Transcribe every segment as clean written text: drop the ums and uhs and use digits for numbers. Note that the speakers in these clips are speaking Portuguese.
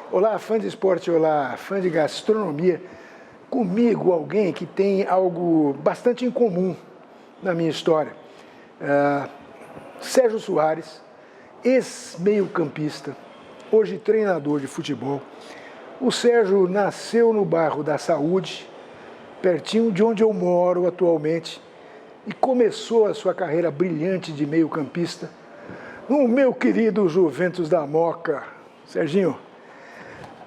Olá, fã de esporte, olá, fã de gastronomia. Comigo, alguém que tem algo bastante em comum na minha história. Sérgio Soares, ex-meio-campista, hoje treinador de futebol. O Sérgio nasceu no bairro da Saúde, pertinho de onde eu moro atualmente, e começou a sua carreira brilhante de meio-campista no meu querido Juventus da Moca. Serginho,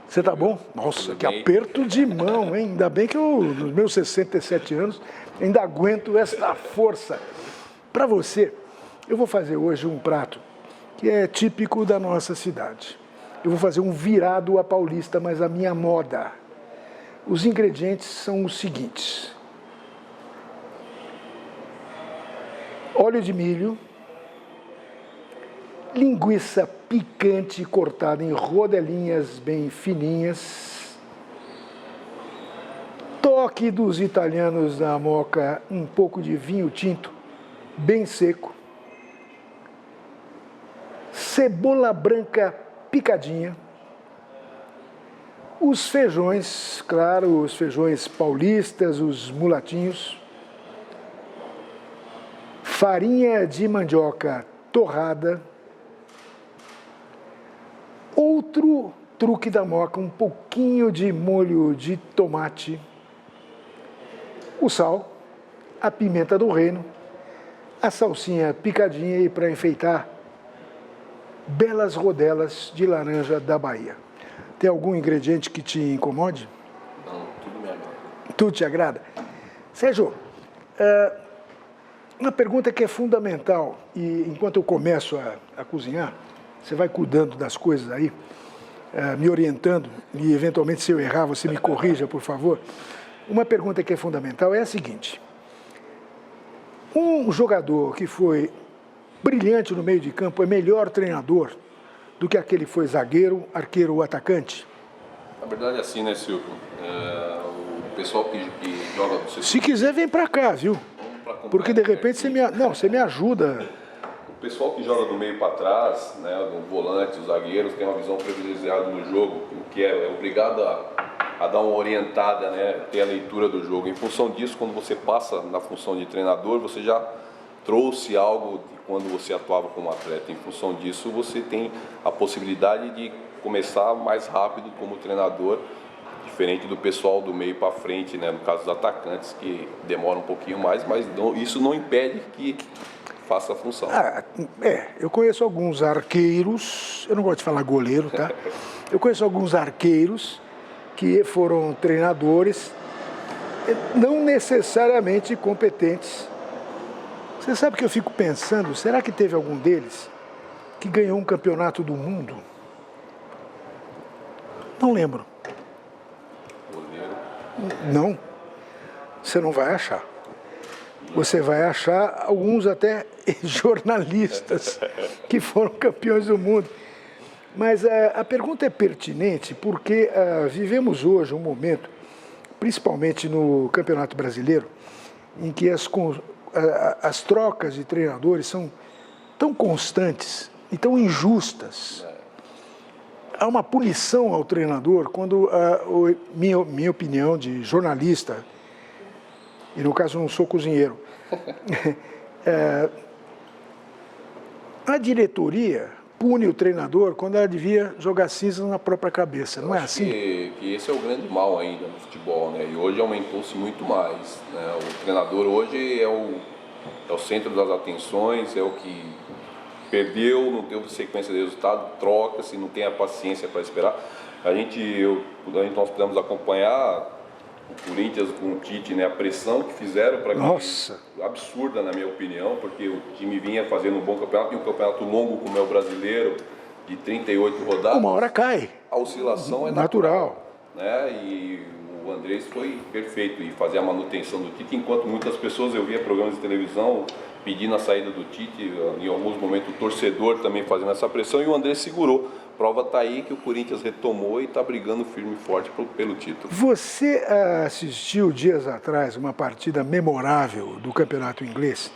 você tá bom? Nossa, que aperto de mão, hein? Ainda bem que eu, nos meus 67 anos, ainda aguento essa força. Para você, eu vou fazer hoje um prato que é típico da nossa cidade. Eu vou fazer um virado à paulista, mas à minha moda. Os ingredientes são os seguintes: óleo de milho, linguiça picante cortada em rodelinhas bem fininhas, toque dos italianos da Moca, um pouco de vinho tinto bem seco, cebola branca picadinha, os feijões, claro, os feijões paulistas, os mulatinhos, farinha de mandioca torrada, outro truque da Moca, um pouquinho de molho de tomate, o sal, a pimenta do reino, a salsinha picadinha e, para enfeitar, belas rodelas de laranja da Bahia. Tem algum ingrediente que te incomode? Não, tudo me agrada. Tudo te agrada? Sérgio, uma pergunta que é fundamental, e enquanto eu começo a cozinhar, você vai cuidando das coisas aí, me orientando, e eventualmente se eu errar você me corrija, por favor. Uma pergunta que é fundamental é a seguinte: um jogador que foi brilhante no meio de campo é melhor treinador do que aquele que foi zagueiro, arqueiro ou atacante? Na verdade é assim, né, Silvio? O pessoal que joga... Se quiser, vem pra cá, viu? Porque de repente você me ajuda. O pessoal que joga do meio para trás, né, do volante, os zagueiros, tem uma visão privilegiada no jogo, que é obrigado a dar uma orientada, né, ter a leitura do jogo. Em função disso, quando você passa na função de treinador, você já trouxe algo de quando você atuava como atleta. Em função disso, você tem a possibilidade de começar mais rápido como treinador, diferente do pessoal do meio para frente, né, no caso dos atacantes, que demora um pouquinho mais, mas isso não impede que faça a função. Eu conheço alguns arqueiros, eu não gosto de falar goleiro, tá? Eu conheço alguns arqueiros que foram treinadores, não necessariamente competentes. Você sabe que eu fico pensando, será que teve algum deles que ganhou um campeonato do mundo? Não lembro. Goleiro. Não, você não vai achar. Você vai achar alguns até jornalistas que foram campeões do mundo. Mas a pergunta é pertinente porque vivemos hoje um momento, principalmente no Campeonato Brasileiro, em que as trocas de treinadores são tão constantes e tão injustas. Há uma punição ao treinador quando, minha opinião de jornalista, e no caso eu não sou cozinheiro, a diretoria pune o treinador quando ela devia jogar cinzas na própria cabeça, não é assim? Que esse é o grande mal ainda no futebol, né? E hoje aumentou-se muito mais, né? O treinador hoje é o centro das atenções, é o que perdeu, não teve sequência de resultado, troca-se, não tem a paciência para esperar. Nós pudemos acompanhar o Corinthians com o Tite, né, a pressão que fizeram para que absurda, na minha opinião, porque o time vinha fazendo um bom campeonato, e um campeonato longo como é o brasileiro, de 38 rodadas. Uma hora cai. A oscilação é natural, né? E o Andrés foi perfeito em fazer a manutenção do Tite, enquanto muitas pessoas, eu via programas de televisão pedindo a saída do Tite, em alguns momentos o torcedor também fazendo essa pressão, e o Andrés segurou. Prova está aí que o Corinthians retomou e está brigando firme e forte pelo título. Você assistiu dias atrás uma partida memorável do campeonato inglês,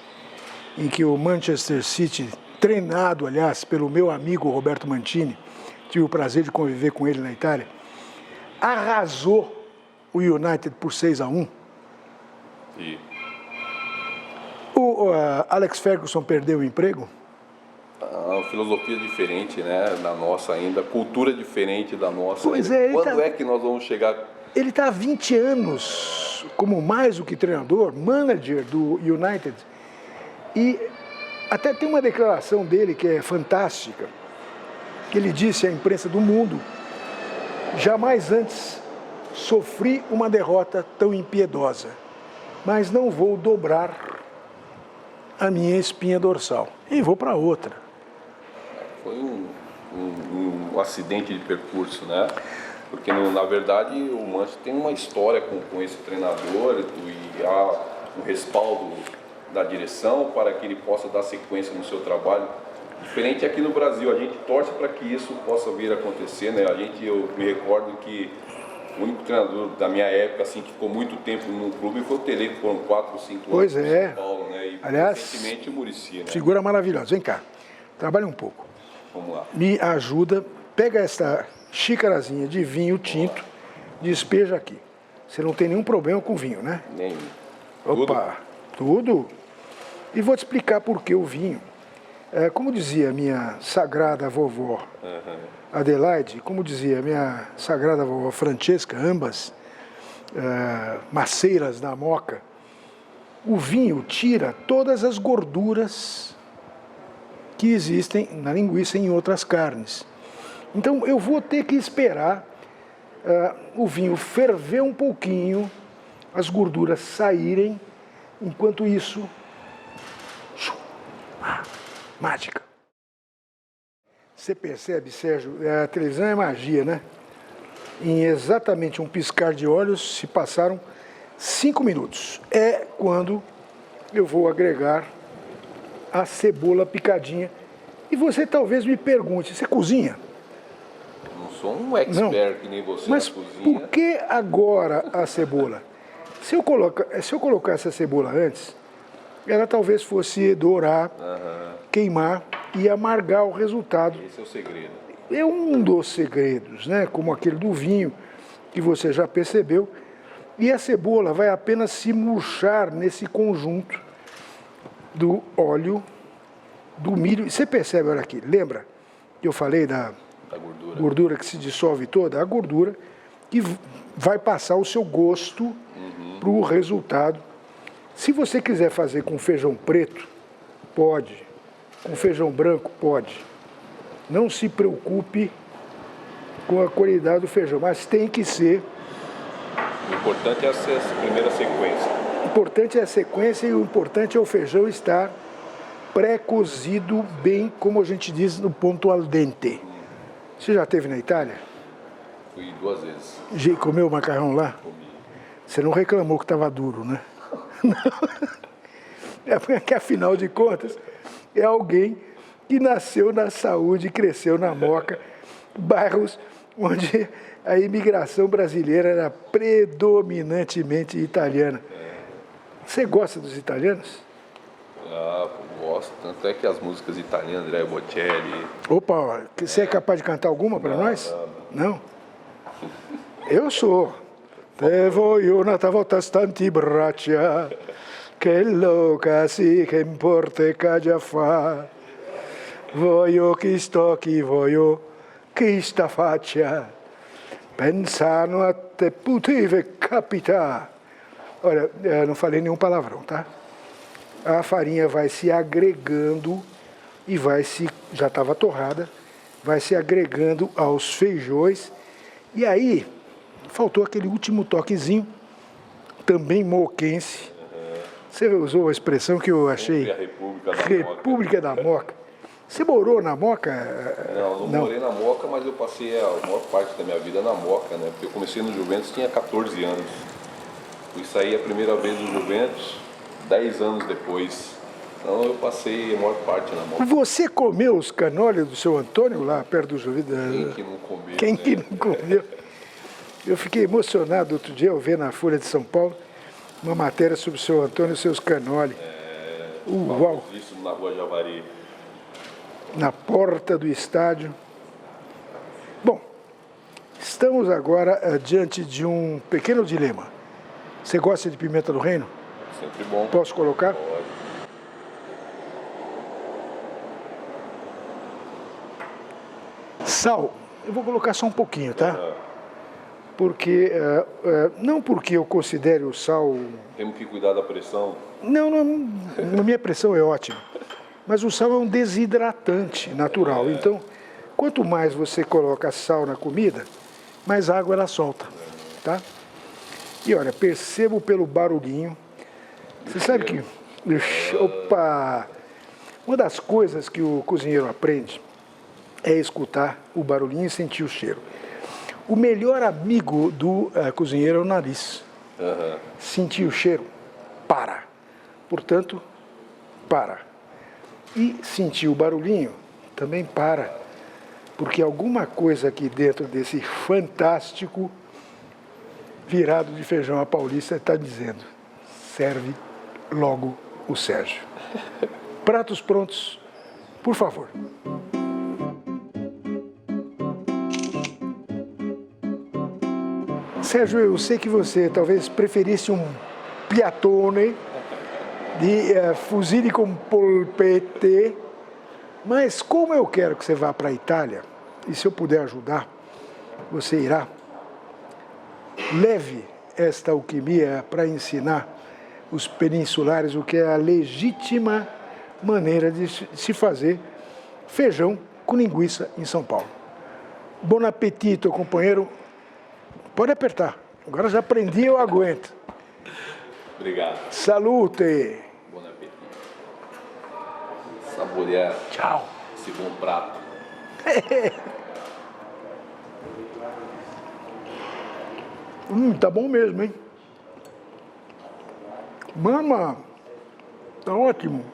em que o Manchester City, treinado, aliás, pelo meu amigo Roberto Mantini, tive o prazer de conviver com ele na Itália, arrasou o United por 6-1. E O Alex Ferguson perdeu o emprego? uma filosofia diferente, né, da nossa ainda, cultura diferente da nossa. Pois é, Quando é que nós vamos chegar? Ele está há 20 anos como mais do que treinador, manager do United. E até tem uma declaração dele que é fantástica, que ele disse à imprensa do mundo: jamais antes sofri uma derrota tão impiedosa, mas não vou dobrar a minha espinha dorsal e vou para outra. Foi um acidente de percurso, né? Porque, na verdade, o Manchester tem uma história com esse treinador e há um respaldo da direção para que ele possa dar sequência no seu trabalho. Diferente aqui no Brasil, a gente torce para que isso possa vir a acontecer, né? Eu me recordo que o único treinador da minha época, assim, que ficou muito tempo no clube foi o Tele, que foram 4 ou 5 anos Pois no é. São Paulo, né? E Aliás, recentemente o Muricy, né? Figura maravilhosa. Vem cá, trabalha um pouco. Vamos lá. Me ajuda, pega essa xícarazinha de vinho tinto, despeja aqui. Você não tem nenhum problema com vinho, né? Nenhum. Opa, tudo? E vou te explicar por que o vinho. Como dizia minha sagrada vovó Adelaide, como dizia minha sagrada vovó Francesca, ambas maceiras da Moca, o vinho tira todas as gorduras que existem na linguiça e em outras carnes. Então eu vou ter que esperar o vinho ferver um pouquinho, as gorduras saírem, enquanto isso... mágica. Você percebe, Sérgio, a televisão é magia, né? Em exatamente um piscar de olhos se passaram 5 minutos. É quando eu vou agregar a cebola picadinha. E você talvez me pergunte, você cozinha? Não sou um expert que nem você Mas na cozinha. por que agora a cebola? Se eu colocasse a cebola antes, ela talvez fosse dourar, queimar e amargar o resultado. Esse é o segredo. É um dos segredos, né? Como aquele do vinho, que você já percebeu. E a cebola vai apenas se murchar nesse conjunto do óleo, do milho. Você percebe, olha aqui, lembra que eu falei da gordura que se dissolve toda? A gordura que vai passar o seu gosto para o resultado. Se você quiser fazer com feijão preto, pode. Com feijão branco, pode. Não se preocupe com a qualidade do feijão, mas tem que ser. O importante é essa primeira sequência. O importante é a sequência e o importante é o feijão estar pré-cozido bem, como a gente diz, no ponto al dente. Você já esteve na Itália? Fui 2 vezes. Comeu macarrão lá? Comi. Você não reclamou que estava duro, né? Não. É porque, afinal de contas, é alguém que nasceu na Saúde e cresceu na Moca, bairros onde a imigração brasileira era predominantemente italiana. Você gosta dos italianos? Ah, gosto. Tanto é que as músicas italianas, Andrea Bocelli... Opa, você é capaz de cantar alguma para nós? Não? Eu sou. Te voglio una volta stanti braccia, che louca si che importa che già fa. Voglio che sto chi voglio che sta faccia. Pensando a te poteva capitar. Olha, eu não falei nenhum palavrão, tá? A farinha vai se agregando e já estava torrada, vai se agregando aos feijões. E aí, faltou aquele último toquezinho, também moquense. Você usou a expressão que eu achei... República da Moca. Você morou na Moca? Não morei na Moca, mas eu passei a maior parte da minha vida na Moca, né? Porque eu comecei no Juventus, tinha 14 anos. Fui sair a primeira vez do Juventus 10 anos depois. Então eu passei a maior parte na Moca. Você comeu os canoli do seu Antônio lá perto do Juventus? Quem que não comeu? Quem que não comeu? Eu fiquei emocionado outro dia ao ver na Folha de São Paulo uma matéria sobre o seu Antônio e seus canoli. Uau! Isso na Rua Javari. Na porta do estádio. Estamos agora diante de um pequeno dilema. Você gosta de pimenta do reino? Sempre bom. Posso colocar? Pode. Sal, eu vou colocar só um pouquinho, tá? Ah, Porque, não porque eu considere o sal... temos que cuidar da pressão. Não, a minha pressão é ótima. Mas o sal é um desidratante natural. Então, quanto mais você coloca sal na comida, mais água ela solta, tá? E olha, percebo pelo barulhinho. Você sabe que... Opa! Uma das coisas que o cozinheiro aprende é escutar o barulhinho e sentir o cheiro. O melhor amigo do cozinheiro é o nariz. Aham. Sentir o cheiro, para. Portanto, para. E sentir o barulhinho, também para. Porque alguma coisa aqui dentro desse fantástico virado de feijão à paulista está dizendo: serve logo o Sérgio. Pratos prontos, por favor. Sérgio, eu sei que você talvez preferisse um piatone de fusilli com polpette, mas como eu quero que você vá para a Itália, e se eu puder ajudar, você irá, leve esta alquimia para ensinar os peninsulares o que é a legítima maneira de se fazer feijão com linguiça em São Paulo. Bon appetito, companheiro. Pode apertar. Agora já aprendi, eu aguento. Obrigado. Salute. Bom apetite. Saborear Tchau. esse bom prato. Tá bom mesmo, hein? Mama, tá ótimo.